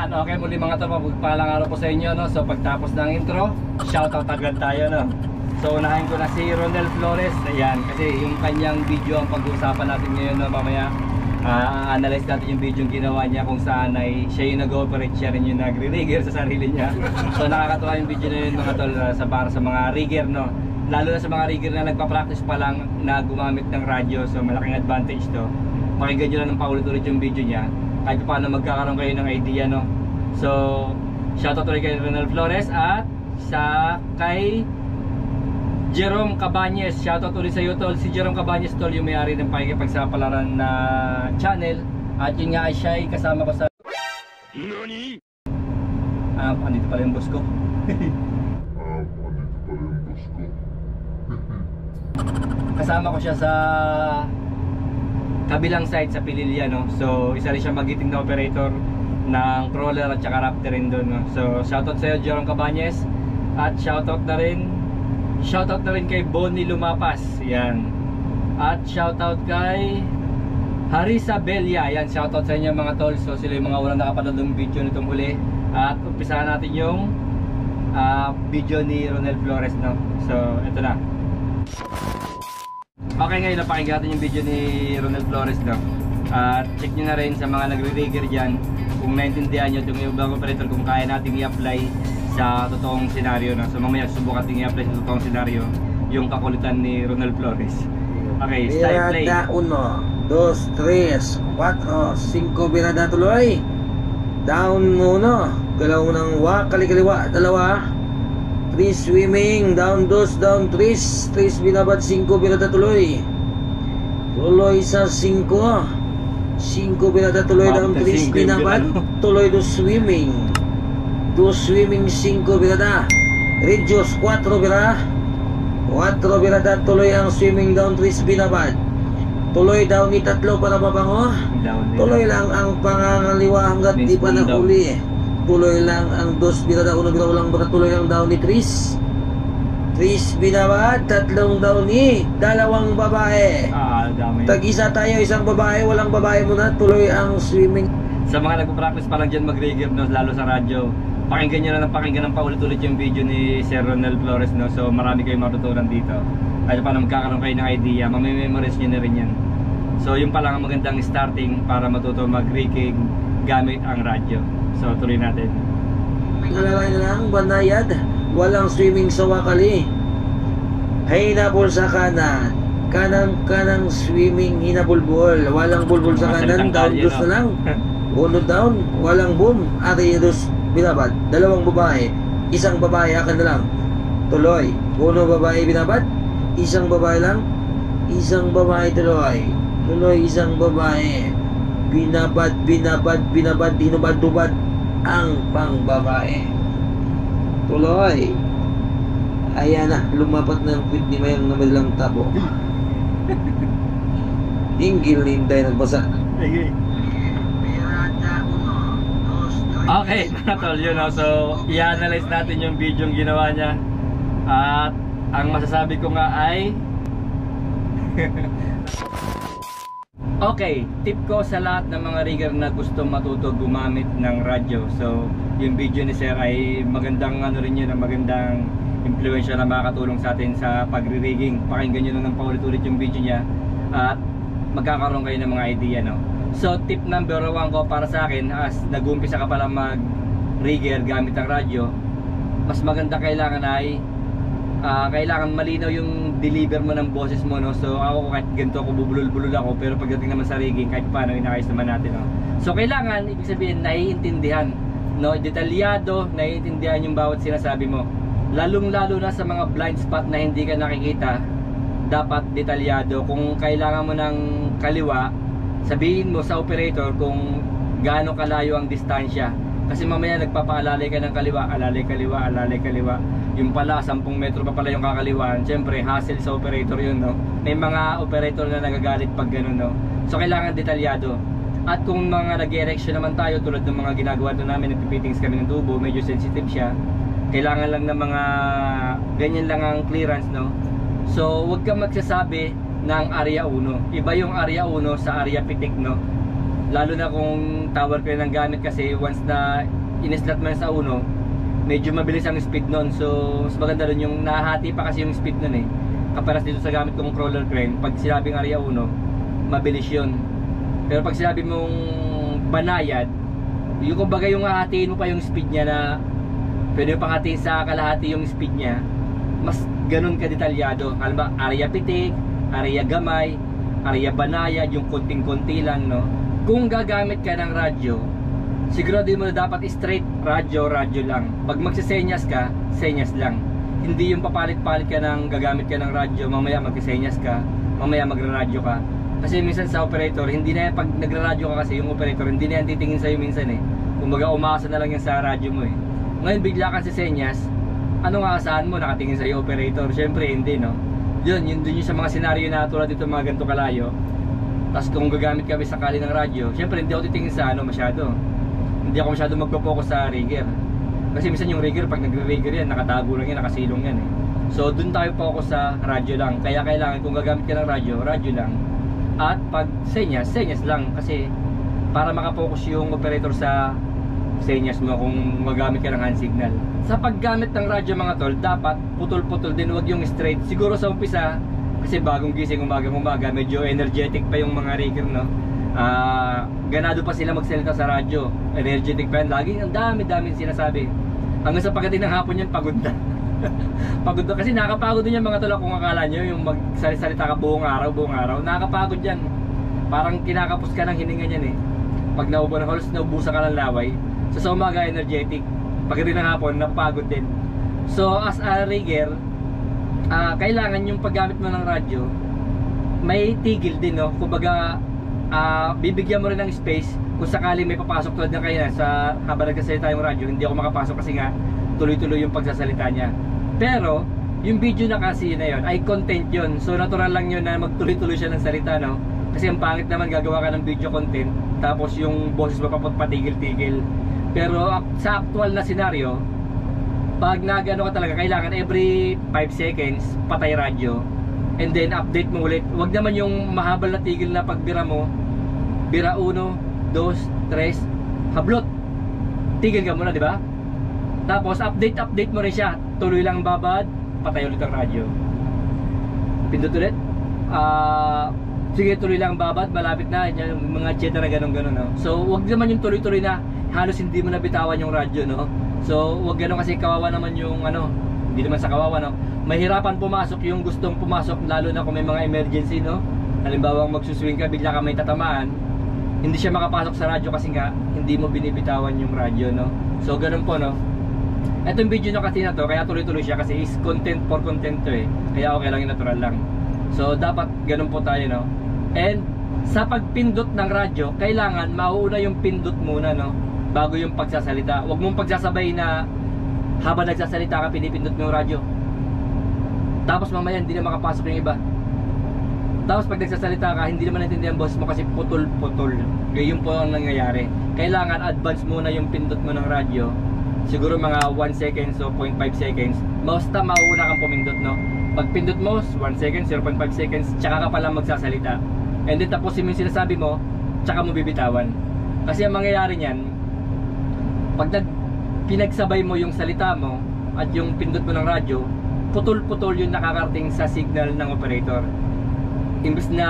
Yan, okay muli mga tol, mapagpalang araw po sa inyo, no? So pagtapos ng intro, shoutout agad tayo, no? So unahin ko na si Ronel Flores. Ayan, kasi yung kanyang video ang pag-uusapan natin ngayon, no? Mamaya analyze natin yung video yung ginawa niya kung saan ay siya yung nag-operate, siya rin yung nagre-rigger sa sarili niya. So nakakatuwa yung video na yun mga tol, para sa mga rigger, no? Lalo na sa mga rigger na nagpa-practice pa lang na gumamit ng radyo. So malaking advantage to. Pakinggan nyo lang ng paulit-ulit yung video niya kahit paano magkakaroon kayo ng idea, no? So shoutout ulit kay Ronel Flores at sa kay Jerome Cabañez. Shoutout ulit sa iyo tol. Si Jerome Cabañez tol yung may-ari ng Pakikipagsapalaran na channel. At yun nga ay siya ay kasama ko sa Nani? Andito pala yung boss ko. Kasama ko siya sa kabilang site sa Pililya, no? So isa rin siya magiting na operator ng crawler at saka raptor rin doon, no? So shoutout sa iyo Jerome Cabañez. At shoutout na rin kay Bonnie Lumapas. Yan. At shoutout kay Harisa Belia. Yan, shoutout sa inyo mga tol. So sila yung mga walang nakapanood ng video nitong huli. At umpisahan natin yung video ni Ronel Flores, no? So ito na. Okay, ngayon napakinggan natin yung video ni Ronel Flores, no? At check nyo na rin sa mga nagre-rigger dyan kung naintindihan nyo yung ibang operator kung kaya natin i-apply sa totoong senaryo, no? So mamaya subukan natin i-apply sa totoong senaryo yung kakulitan ni Ronel Flores. Okay, start play. Birada 1, 2, 3, 4, 5 birada tuloy. Down 1, galaw ng kaliwa, 2. 3 swimming, down 2, down 3 binabad, 5 birada tuloy. Tuloy sa 5 birada tuloy, down 3 binabad, tuloy 2 swimming. 2 swimming, 5 birada. Reduce 4 birada. 4 birada tuloy ang swimming, down 3 binabad. Tuloy down ni 3 para mabango. Tuloy lang ang pangangaliwa hanggat di pa nahuli. Tuloy lang ang 2 birada, 1 birada lang para tuloy ang down ni 3 binabad, 3 down ni 2 babae. Dami. Tag-isa tayo, isang babae, walang babae muna. Tuloy ang swimming. Sa mga nagpo-practice pa lang dyan mag-rigger, no? Lalo sa radyo, pakinggan nyo na ng pakinggan ng paulit-ulit yung video ni Sir Ronel Flores, no? So marami kayong matutunan dito. Kahit paano magkakaroon kayo ng idea, mamimemorize nyo na rin yan. So yun pa lang ang magandang starting para matuto mag-rigging gamit ang radyo. So tuloy natin. Nalalay lang, banayad, walang swimming sa wakali. Hinabol sa kanan. Kanang swimming, hinabulbol. Walang bulbul sa kanan, down 2 na lang. 1 down, walang boom. Ari 2 binabad, 2 babae. Isang babae akan na lang. Tuloy, 1 babae binabad, isang babae lang. Isang babae tuloy. Tuloy isang babae. Binabad, hinubad-hubad ang pang babae. Tuloy. Ayan na, lumapat na ang quit ni Mayang na madalang tabo. Hinggil ninday nagbasa. Okay, mga tol, yun, no? So i-analyze natin yung video yung ginawa niya. At ang masasabi ko nga ay okay, tip ko sa lahat ng mga rigger na gusto matuto gumamit ng radyo. So yung video ni Sir ay magandang ano rin yun, magandang impluensya na makakatulong sa atin sa pagre-rigging. Pakinggan nyo na ng paulit-ulit yung video niya at magkakaroon kayo ng mga idea, no? So tip number 1 ko para sa akin, as nag-uumpisa ka pala mag-rigger gamit ang radyo, mas maganda kailangan ay kailangan malinaw yung deliver mo ng boses mo, no? So ako kahit ganito ako bubulol-bulol ako, pero pagdating naman sa rigging kahit paano inaayos naman natin, no? So kailangan, ibig sabihin, naiintindihan, no? Detalyado, naiintindihan yung bawat sinasabi mo. Lalong-lalo na sa mga blind spot na hindi ka nakikita, dapat detalyado. Kung kailangan mo ng kaliwa, sabihin mo sa operator kung gaano kalayo ang distansya. Kasi mamaya nagpapaalalay ka ng kaliwa, alalay kaliwa. Yung pala, 10 metro pa pala yung kakaliwaan. Siyempre, hassle sa operator yun, no? May mga operator na nagagalit pag gano'n, no? So, kailangan detalyado. At kung mga nag-erection naman tayo, tulad ng mga ginagawa doon namin, nagpipittings kami ng tubo, medyo sensitive siya. Kailangan lang ng mga ganyan lang ang clearance, no? So huwag kang magsasabi ng area 1. Iba yung area 1 sa area pitik, no? lalo na kung tower crane ang gamit, kasi once na in-slot mo sa uno, medyo mabilis ang speed nun. So mas maganda dun yung nahati pa kasi yung speed nun eh, kaparas dito sa gamit kong crawler crane. Pag sinabing area 1, mabilis yun. Pero pag sinabi mong banayad, yung kumbaga yung hahatiin mo pa yung speed niya, na pwede mo pang hatiin sa kalahati yung speed niya, mas ganun ka detalyado. Alam ba, area pitik, area gamay, area banayad, yung konting-konti lang, no? Kung gagamit ka ng radyo, sigurado mo na dapat straight radyo lang. Pag magsisenyas ka, senyas lang. Hindi yung papalit-palit ka ng gagamit ka ng radyo, mamaya magsisenyas ka, mamaya magra-radyo ka. Kasi minsan sa operator, hindi na yan, pag nagra-radyo ka kasi yung operator, hindi na yan titingin sa'yo minsan eh. Kumbaga umasa na lang yan sa radyo mo eh. Ngayon bigla ka sisenyas, ano nga asahan mo, nakatingin sa'yo operator? Syempre hindi, no? Yun yung sa mga senaryo na tulad dito, mga ganito kalayo. Tapos kung gagamit kami sakali ng radyo, syempre hindi ako titingin sa ano masyado. Hindi ako masyado magpo-focus sa rigger. Kasi minsan yung rigger, pag nagre-rigger yan, nakatago lang yan, nakasilong yan eh. So dun tayo focus sa radyo lang. Kaya kailangan kung gagamit ka ng radyo lang. At pag senyas lang, kasi para makapokus yung operator sa senyas mo kung magamit ka ng hand signal. Sa paggamit ng radyo mga tol, dapat putol-putol din, wag yung straight. Siguro sa umpisa, kasi bagong gising, umaga, medyo energetic pa yung mga rigger, no? Ganado pa sila magsalita sa radyo, energetic pa yan, laging ang dami sinasabi. Hanggang sa pagdating ng hapon yan, pagod na. Pagod na, kasi nakakapagod din yan mga tol. Kung akala nyo yung magsalita ka buong araw, nakakapagod yan. Parang kinakapos ka ng hininga yan eh. Pag naubusan ka ng laway. So sa umaga energetic, pagdating ng hapon napagod din. So as a rigger, kailangan yung paggamit mo ng radyo may tigil din, no? Kumbaga bibigyan mo rin ng space kung sakali may papasok, tulad ng kaya sa habang nagsasalita yung radyo, hindi ako makapasok kasi nga tuloy-tuloy yung pagsasalita niya. Pero yung video na kasi na yun ay content yun, so natural lang yun na magtuloy-tuloy siya ng salita, no? Kasi ang pangit naman gagawa ka ng video content tapos yung boses mo patigil-tigil. Pero sa actual na senaryo, pag nagano ka talaga, kailangan every 5 seconds patay radyo, and then update mo ulit. Wag naman yung mahabal na tigil na pagbira mo, bira 1, 2, 3, hablot, tigil ka muna, di ba? Tapos update mo rin siya, tuloy lang babad, patay ulit ang radyo, pindot ulit, sige tuloy lang babad, malapit na yung mga etc, ganun, no? So wag naman yung tuloy-tuloy na halos hindi mo nabitawan yung radyo, no? So wag ganun, kasi kawawa naman yung ano, hindi naman sa kawawa, no? Mahirapan pumasok yung gustong pumasok, lalo na kung may mga emergency, no? Halimbawa magsuswing ka, bigla ka may tatamaan, hindi siya makapasok sa radyo kasi nga hindi mo binibitawan yung radyo, no? So ganun po, no? Etong video na kasi na to, kaya tuloy-tuloy siya kasi is content for content to eh. Kaya okay lang, yung natural lang. So dapat ganun po tayo, no? And sa pagpindot ng radyo, kailangan mauuna yung pindot muna, no? Bago yung pagsasalita. Huwag mong pagsasabay na habang nagsasalita ka, pinipindot mo yung radyo, tapos mamaya hindi na makapasok yung iba. Tapos pag nagsasalita ka, hindi naman naintindihan ang boss mo kasi putol-putol. Yun po ang nangyayari. Kailangan advance muna yung pindot mo ng radyo. Siguro mga 1 seconds o 0.5 seconds. Basta mauna kang pumindot, no? Pag pindot mo, 1 second, 0.5 seconds, tsaka ka pala magsasalita. And then tapusin mo yung sinasabi mo, tsaka mo bibitawan. Kasi ang mangyayari niyan, pag pinagsabay mo yung salita mo at yung pindot mo ng radyo, putol-putol yung nakakarating sa signal ng operator. Imbes na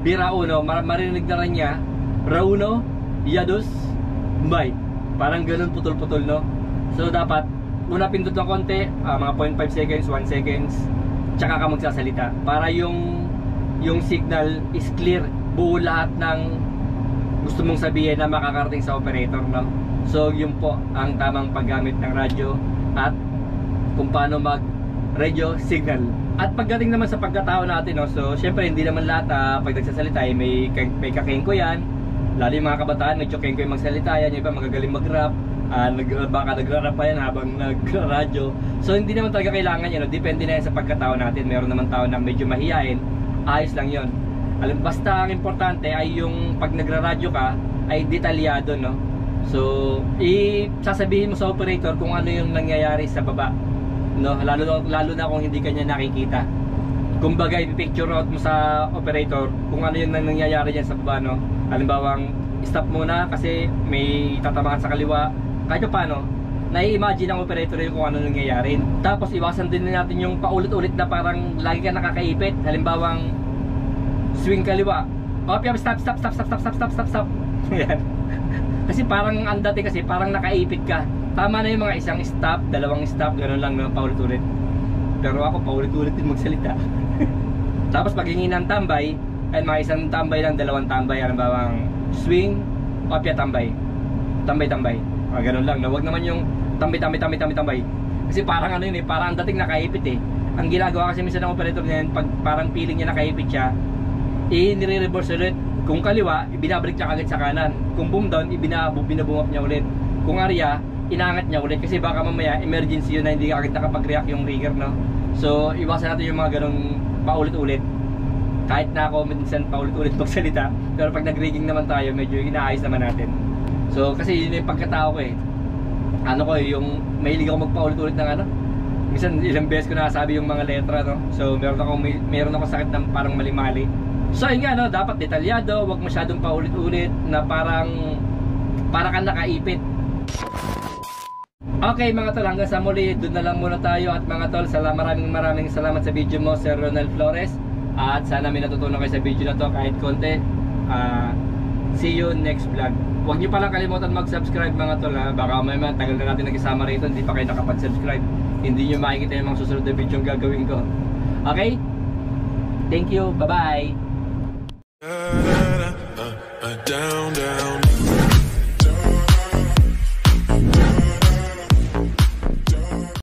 bira 1, marinig na rin niya rauno, yados, bay. Parang ganun, putol-putol, no? So dapat una pindot ng konti, mga 0.5 seconds, 1 seconds, tsaka ka magsasalita para yung signal is clear, buo lahat ng gusto mong sabihin na makakarating sa operator, no? So yun po ang tamang paggamit ng radyo at kung paano mag radio signal. At pagdating naman sa pagkatao natin, no? So syempre hindi naman lahat pag nagsasalita may kakengko yan. Lalo yung mga kabataan, nagchokengko yung magsalita yan. Yung iba magagaling mag-rap, baka nagra-rap pa yan habang nagra-radyo. So hindi naman talaga kailangan yan, no? Depende na yan sa pagkatao natin. Meron naman tao na medyo mahiyain, ayos lang yon. Basta ang importante ay yung pag nagra-radyo ka ay detalyado, no? So sasabihin mo sa operator kung ano yung nangyayari sa baba, no? Lalo na kung hindi kanya nakikita. Kumbaga i-picture out mo sa operator kung ano yung nangyayari dyan sa baba, no? Halimbawa stop muna kasi may tatamaan sa kaliwa. Kahit pa paano, nai-imagine ng operator yung kung ano nangyayari. Tapos iwasan din natin yung paulit-ulit na parang lagi ka nakakaipit. Halimbawang swing kaliwa. Stop. Yan. Kasi parang ang dati kasi parang nakaipit ka. Tama na yung mga isang stop, dalawang stop, gano'n lang na paulit-ulit. Pero ako paulit-ulit din magsalita. Tapos pag hingi ng tambay, ay mga isang tambay lang, dalawang tambay, halimbawang swing, opya tambay. Tambay. Gano'n lang. Huwag naman yung tambay. Kasi parang ano yun eh, parang ang dating nakaipit eh. Ang ginagawa kasi minsan ng operator niyan, pag parang feeling niya nakaipit siya, nire-reverse ulit. Kung kaliwa, ibinabalik niya agad sa kanan. Kung boom down, binabungap niya ulit. Kung area, inaangat niya ulit. Kasi baka mamaya, emergency yun na hindi agad nakapag-react yung rigger, no? So, iwasan natin yung mga ganong paulit-ulit. Kahit na ako minsan paulit-ulit magsalita, pero pag nag-rigging naman tayo, medyo inaayos naman natin. So, kasi yun yung pagkatao ko eh. Ano ko eh, yung mahilig ako magpaulit-ulit ng ano. Minsan, ilang beses ko nasabi yung mga letra, no? So, meron ako sakit ng parang mali-mali. So yun nga, no, dapat detalyado, wag masyadong paulit-ulit na para kang nakaipit. Okay mga tol, hanggang sa muli, doon na lang muna tayo. At mga tol, maraming salamat sa video mo, Sir Ronald Flores. At sana may natutunan kayo sa video na to kahit konti. See you next vlog. Huwag nyo palang kalimutan mag-subscribe mga tol, ha? Baka may tagal na natin nag-isama rito, hindi pa kayo nakapag-subscribe. Hindi nyo makikita yung mga susunod na video yung gagawin ko. Okay? Thank you, bye bye. Down.